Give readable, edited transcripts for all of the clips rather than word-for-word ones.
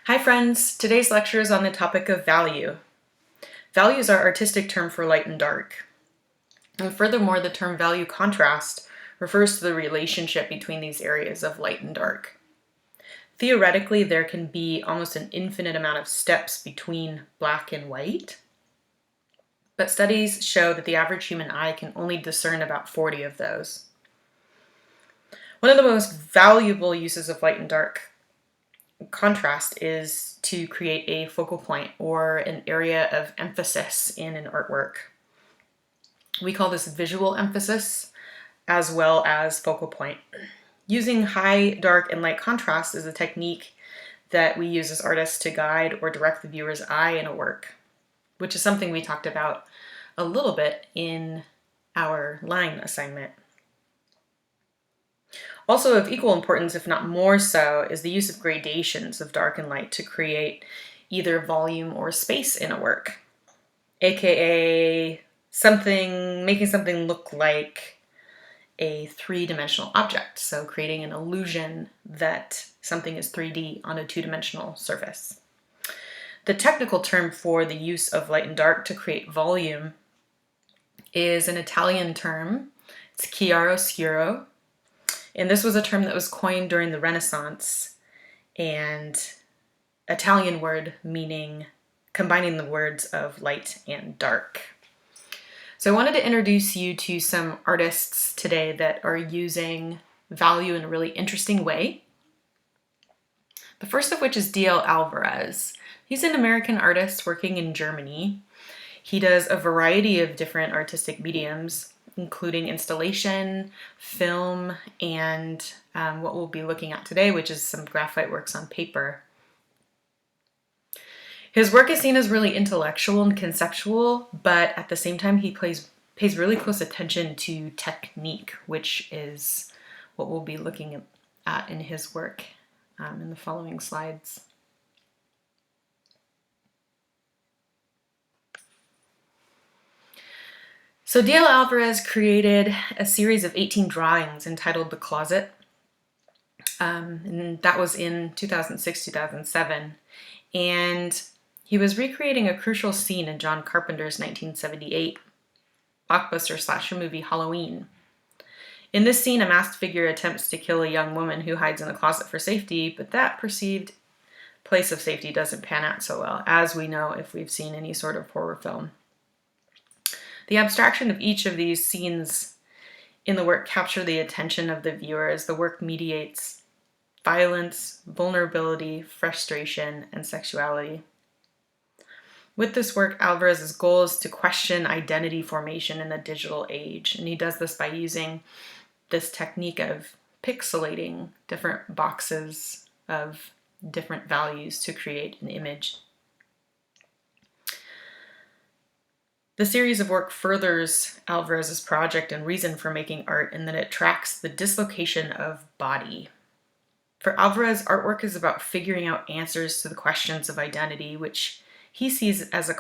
Hi friends, today's lecture is on the topic of value. Value is our artistic term for light and dark. And furthermore, the term value contrast refers to the relationship between these areas of light and dark. Theoretically, there can be almost an infinite amount of steps between black and white, but studies show that the average human eye can only discern about 40 of those. One of the most valuable uses of light and dark contrast is to create a focal point or an area of emphasis in an artwork. We call this visual emphasis as well as focal point. Using high, dark, and light contrast is a technique that we use as artists to guide or direct the viewer's eye in a work, which is something we talked about a little bit in our line assignment. Also of equal importance, if not more so, is the use of gradations of dark and light to create either volume or space in a work, aka making something look like a three-dimensional object, so creating an illusion that something is 3D on a two-dimensional surface. The technical term for the use of light and dark to create volume is an Italian term. It's chiaroscuro. And this was a term that was coined during the Renaissance, and Italian word meaning combining the words of light and dark. So I wanted to introduce you to some artists today that are using value in a really interesting way. The first of which is D.L. Alvarez. He's an American artist working in Germany. He does a variety of different artistic mediums, including installation, film, and what we'll be looking at today, which is some graphite works on paper. His work is seen as really intellectual and conceptual, but at the same time he pays really close attention to technique, which is what we'll be looking at in his work in the following slides. So D.L. Alvarez created a series of 18 drawings entitled The Closet, and that was in 2006-2007, and he was recreating a crucial scene in John Carpenter's 1978 blockbuster slasher movie Halloween. In this scene, a masked figure attempts to kill a young woman who hides in a closet for safety, but that perceived place of safety doesn't pan out so well, as we know if we've seen any sort of horror film. The abstraction of each of these scenes in the work capture the attention of the viewer as the work mediates violence, vulnerability, frustration, and sexuality. With this work, Alvarez's goal is to question identity formation in the digital age, and he does this by using this technique of pixelating different boxes of different values to create an image. The series of work furthers Alvarez's project and reason for making art in that it tracks the dislocation of body. For Alvarez, artwork is about figuring out answers to the questions of identity, which he sees as a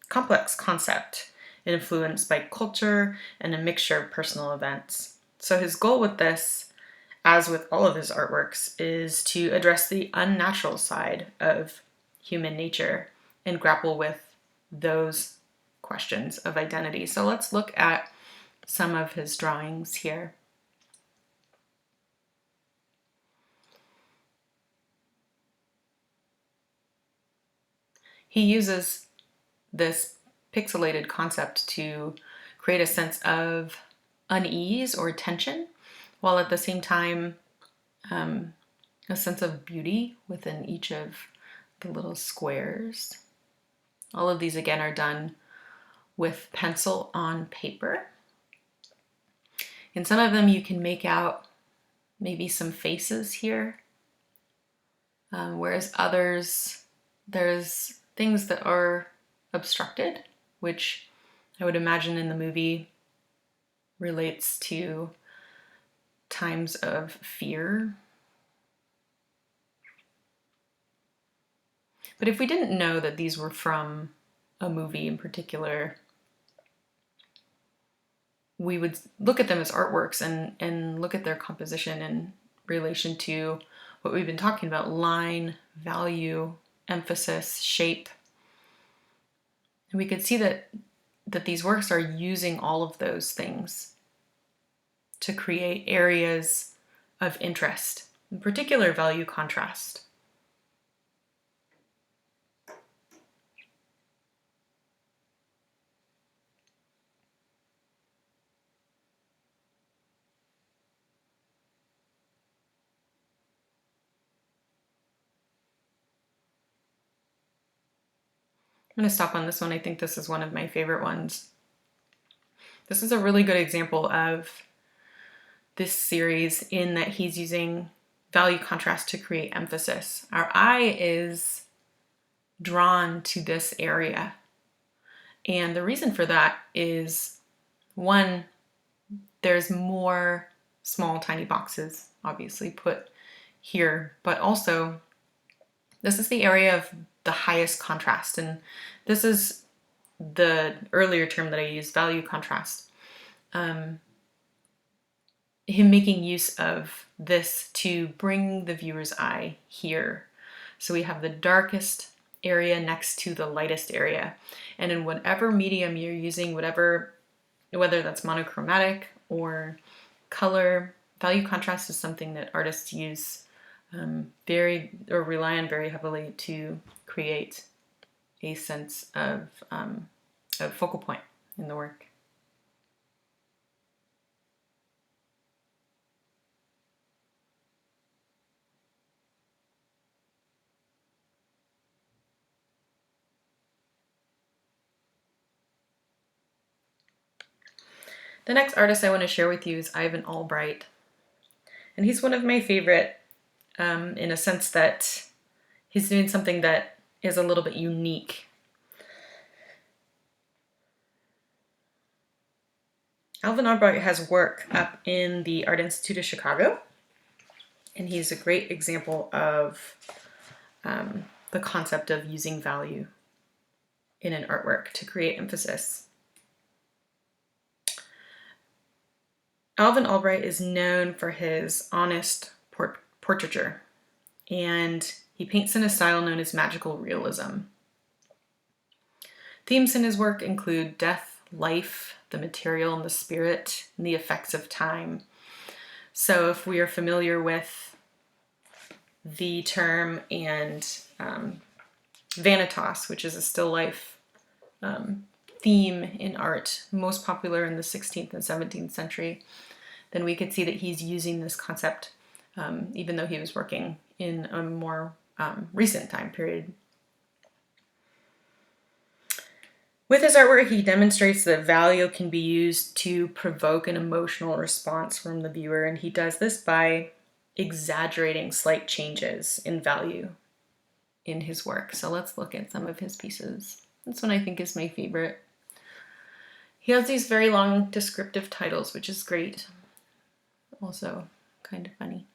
complex concept influenced by culture and a mixture of personal events. So his goal with this, as with all of his artworks, is to address the unnatural side of human nature and grapple with those questions of identity. So let's look at some of his drawings here. He uses this pixelated concept to create a sense of unease or tension, while at the same time a sense of beauty within each of the little squares. All of these again are done with pencil on paper. In some of them you can make out maybe some faces here, whereas others there's things that are obstructed, which I would imagine in the movie relates to times of fear. But if we didn't know that these were from a movie in particular, we would look at them as artworks and look at their composition in relation to what we've been talking about: line, value, emphasis, shape. And we could see that these works are using all of those things to create areas of interest, in particular value contrast. I'm going to stop on this one. I think this is one of my favorite ones. This is a really good example of this series in that he's using value contrast to create emphasis. Our eye is drawn to this area. And the reason for that is, one, there's more small, tiny boxes, obviously, put here, but also this is the area of the highest contrast. And this is the earlier term that I used, value contrast. Him making use of this to bring the viewer's eye here. So we have the darkest area next to the lightest area. And in whatever medium you're using, whether that's monochromatic or color, value contrast is something that artists use rely on very heavily to create a sense of a focal point in the work. The next artist I want to share with you is Ivan Albright. And he's one of my favorite in a sense that he's doing something that is a little bit unique. Ivan Albright has work up in the Art Institute of Chicago, and he's a great example of the concept of using value in an artwork to create emphasis. Ivan Albright is known for his honest portraiture, and he paints in a style known as magical realism. Themes in his work include death, life, the material and the spirit, and the effects of time. So if we are familiar with the term and vanitas, which is a still life theme in art, most popular in the 16th and 17th century, then we could see that he's using this concept, even though he was working in a more recent time period. With his artwork, he demonstrates that value can be used to provoke an emotional response from the viewer, and he does this by exaggerating slight changes in value in his work. So let's look at some of his pieces. This one I think is my favorite. He has these very long descriptive titles, which is great. Also kind of funny.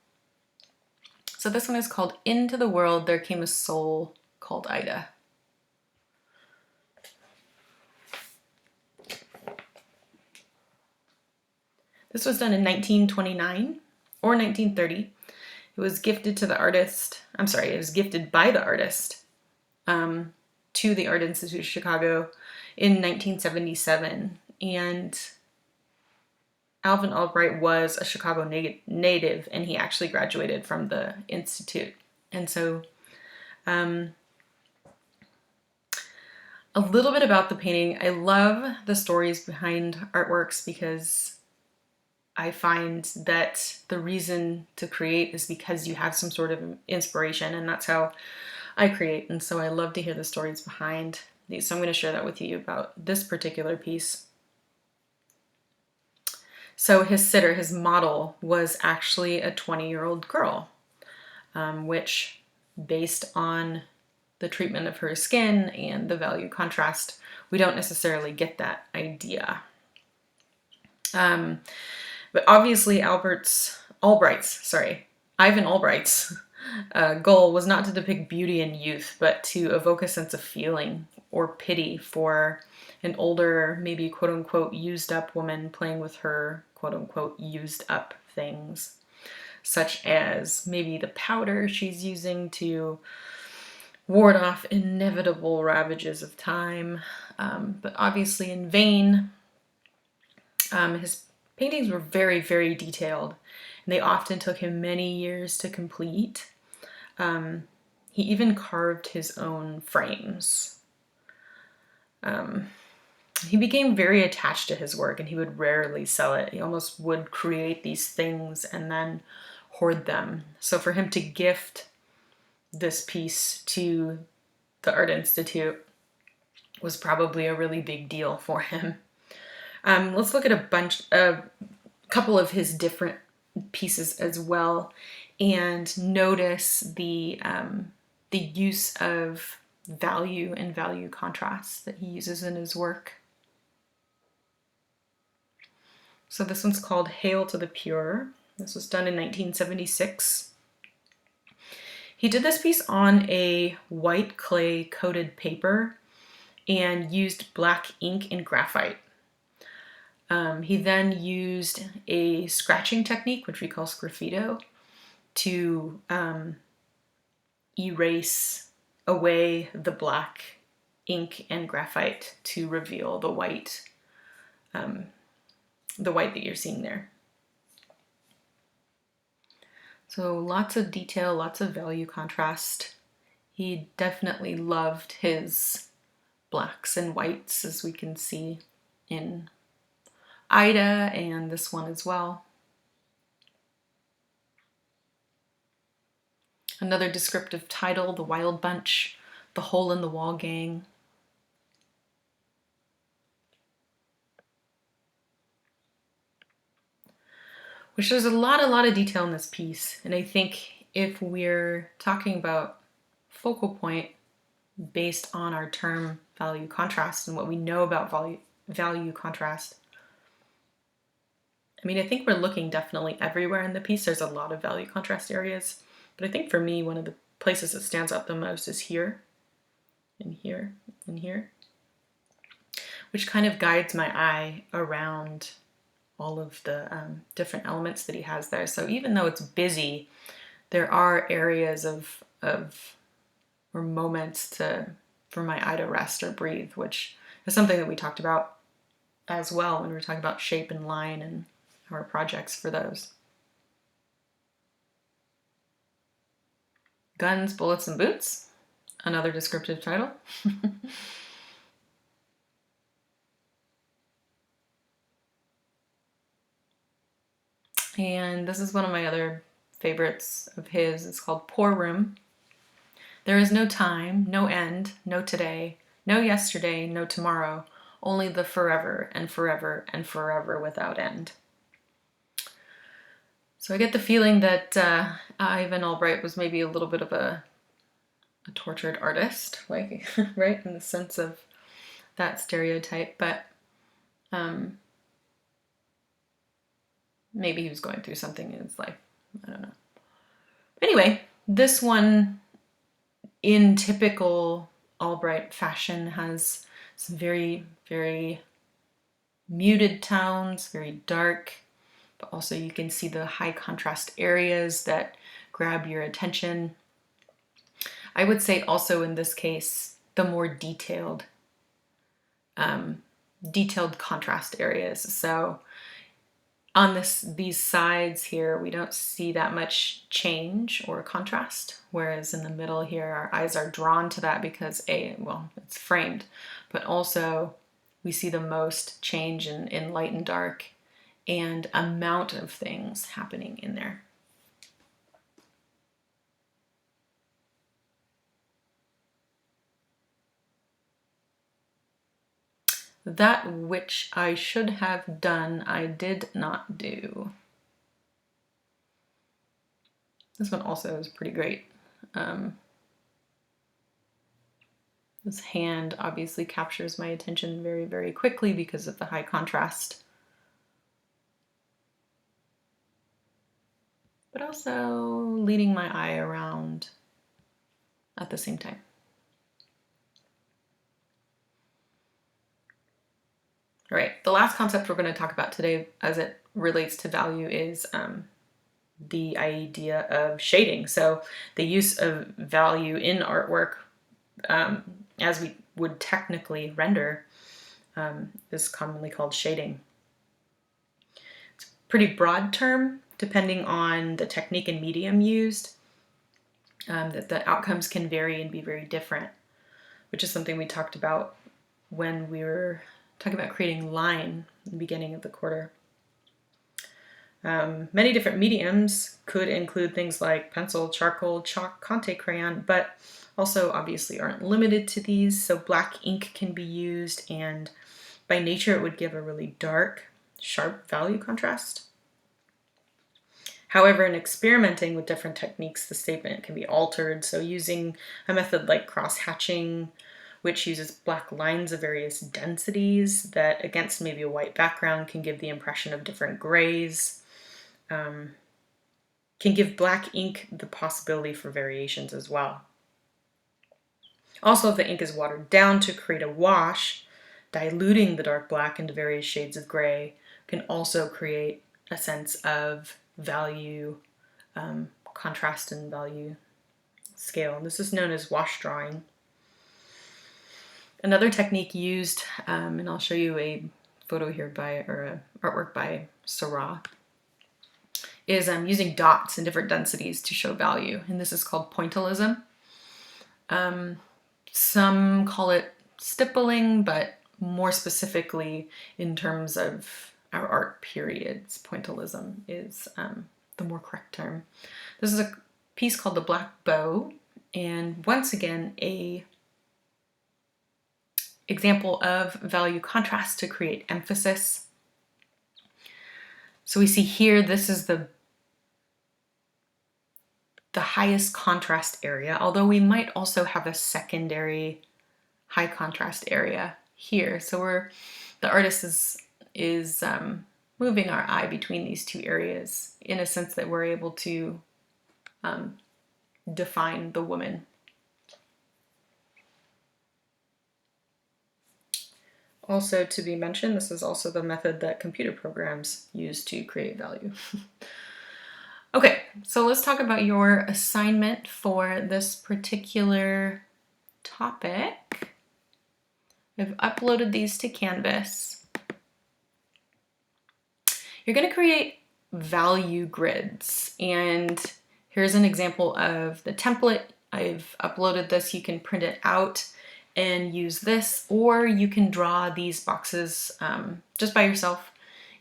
So this one is called Into the World There Came a Soul Called Ida. This was done in 1929 or 1930. It was gifted to the artist, it was gifted by the artist to the Art Institute of Chicago in 1977. And Ivan Albright was a Chicago native, and he actually graduated from the Institute. And so a little bit about the painting. I love the stories behind artworks because I find that the reason to create is because you have some sort of inspiration, and that's how I create. And so I love to hear the stories behind these. So I'm going to share that with you about this particular piece. So his sitter, his model, was actually a 20-year-old girl, which, based on the treatment of her skin and the value contrast, we don't necessarily get that idea. But obviously Ivan Albright's goal was not to depict beauty and youth, but to evoke a sense of feeling or pity for an older, maybe quote-unquote used up woman playing with her quote-unquote used up things. such as maybe the powder she's using to ward off inevitable ravages of time, but obviously in vain. His paintings were very, very detailed, and they often took him many years to complete. He even carved his own frames. He became very attached to his work, and he would rarely sell it. He almost would create these things and then hoard them. So for him to gift this piece to the Art Institute was probably a really big deal for him. Let's look at a couple of his different pieces as well, and notice the use of value and value contrast that he uses in his work. So this one's called Hail to the Pure. This was done in 1976. He did this piece on a white clay coated paper and used black ink and graphite. He then used a scratching technique, which we call sgraffito, to erase away the black ink and graphite to reveal the white that you're seeing there. So lots of detail, lots of value contrast. He definitely loved his blacks and whites, as we can see in Ida and this one as well. Another descriptive title, The Wild Bunch, The Hole in the Wall Gang. Which there's a lot of detail in this piece. And I think if we're talking about focal point based on our term value contrast and what we know about value contrast, I mean, I think we're looking definitely everywhere in the piece. There's a lot of value contrast areas. But I think for me, one of the places that stands out the most is here, and here, and here, which kind of guides my eye around all of the different elements that he has there. So even though it's busy, there are areas or moments for my eye to rest or breathe, which is something that we talked about as well when we were talking about shape and line and our projects for those. Guns, Bullets, and Boots, another descriptive title. And this is one of my other favorites of his. It's called Poor Room. There is no time, no end, no today, no yesterday, no tomorrow, only the forever and forever and forever without end. So I get the feeling that Ivan Albright was maybe a little bit of a tortured artist, like, right, in the sense of that stereotype, but maybe he was going through something in his life. I don't know. Anyway, this one, in typical Albright fashion, has some very, very muted tones, very dark, but also you can see the high contrast areas that grab your attention. I would say also in this case, the more detailed contrast areas. So on these sides here, we don't see that much change or contrast, whereas in the middle here, our eyes are drawn to that because it's framed, but also we see the most change in light and dark and amount of things happening in there. That which I should have done, I did not do. This one also is pretty great. This hand obviously captures my attention very, very quickly because of the high contrast. But also leading my eye around at the same time. All right, the last concept we're going to talk about today as it relates to value is the idea of shading. So the use of value in artwork, as we would technically render, is commonly called shading. It's a pretty broad term depending on the technique and medium used, that the outcomes can vary and be very different, which is something we talked about when we were talking about creating line in the beginning of the quarter. Many different mediums could include things like pencil, charcoal, chalk, Conte crayon, but also obviously aren't limited to these. So black ink can be used, and by nature it would give a really dark, sharp value contrast. However, in experimenting with different techniques, the statement can be altered. So using a method like cross-hatching, which uses black lines of various densities that against maybe a white background can give the impression of different grays, can give black ink the possibility for variations as well. Also, if the ink is watered down to create a wash, diluting the dark black into various shades of gray can also create a sense of value, contrast and value scale. This is known as wash drawing. Another technique used, and I'll show you a photo here or artwork by Seurat, is using dots in different densities to show value, and this is called pointillism. Some call it stippling, but more specifically in terms of our art periods, pointillism is the more correct term. This is a piece called The Black Bow, and once again a example of value contrast to create emphasis. So we see here, this is the highest contrast area, although we might also have a secondary high contrast area here. So the artist is moving our eye between these two areas in a sense that we're able to define the woman. Also to be mentioned, this is also the method that computer programs use to create value. Okay, so let's talk about your assignment for this particular topic. I've uploaded these to Canvas. You're going to create value grids, and here's an example of the template. I've uploaded this. You can print it out and use this, or you can draw these boxes just by yourself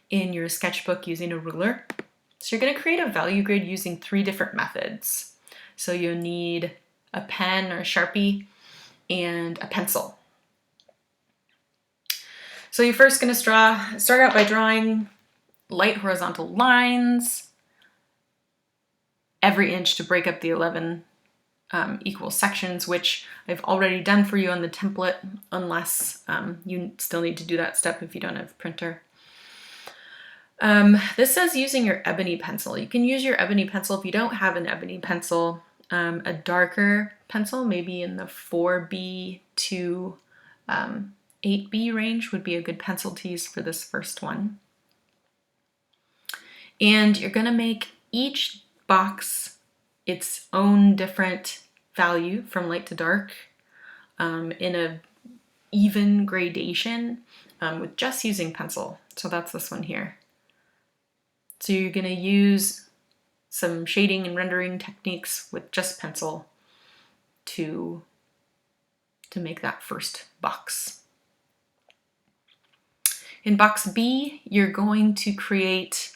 in your sketchbook using a ruler. So you're going to create a value grid using 3 different methods. So you'll need a pen or a Sharpie and a pencil. So you're first going to start out by drawing light horizontal lines every inch to break up the 11 equal sections, which I've already done for you on the template, unless you still need to do that step if you don't have a printer. This says using your ebony pencil. You can use your ebony pencil if you don't have an ebony pencil. A darker pencil, maybe in the 4B to 8B range, would be a good pencil to use for this first one. And you're going to make each box its own different value from light to dark in a even gradation with just using pencil. So that's this one here. So you're going to use some shading and rendering techniques with just pencil to make that first box. In box B, you're going to create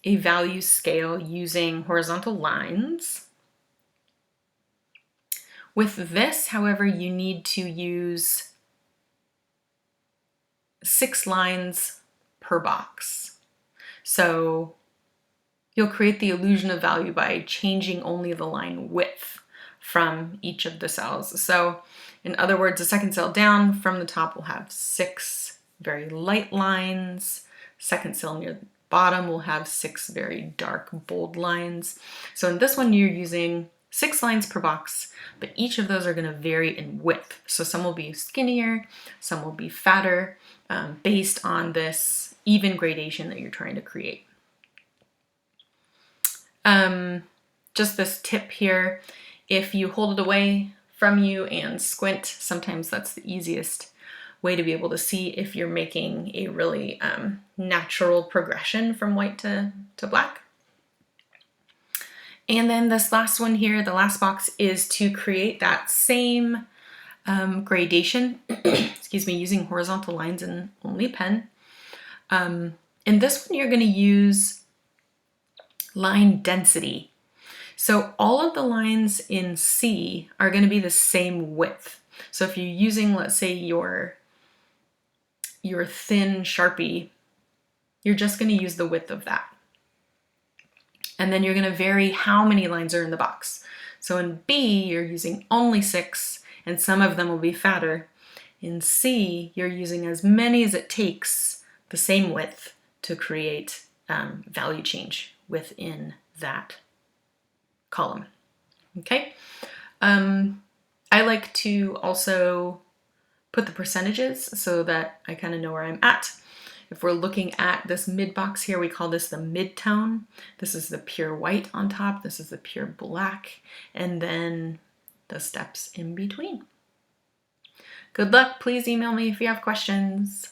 a value scale using horizontal lines. With this, however, you need to use 6 lines per box. So you'll create the illusion of value by changing only the line width from each of the cells. So in other words, the second cell down from the top will have 6 very light lines. Second cell near the bottom will have 6 very dark, bold lines. So in this one, you're using 6 lines per box, but each of those are going to vary in width. So some will be skinnier, some will be fatter, based on this even gradation that you're trying to create. Just this tip here, if you hold it away from you and squint, sometimes that's the easiest way to be able to see if you're making a really natural progression from white to black. And then this last one here, the last box, is to create that same gradation, excuse me, using horizontal lines and only pen. In this one, you're going to use line density. So all of the lines in C are going to be the same width. So if you're using, let's say, your thin Sharpie, you're just going to use the width of that. And then you're going to vary how many lines are in the box. So in B, you're using only 6, and some of them will be fatter. In C, you're using as many as it takes, the same width, to create value change within that column. Okay. I like to also put the percentages so that I kind of know where I'm at. If we're looking at this mid box here, we call this the mid-tone. This is the pure white on top. This is the pure black. And then the steps in between. Good luck. Please email me if you have questions.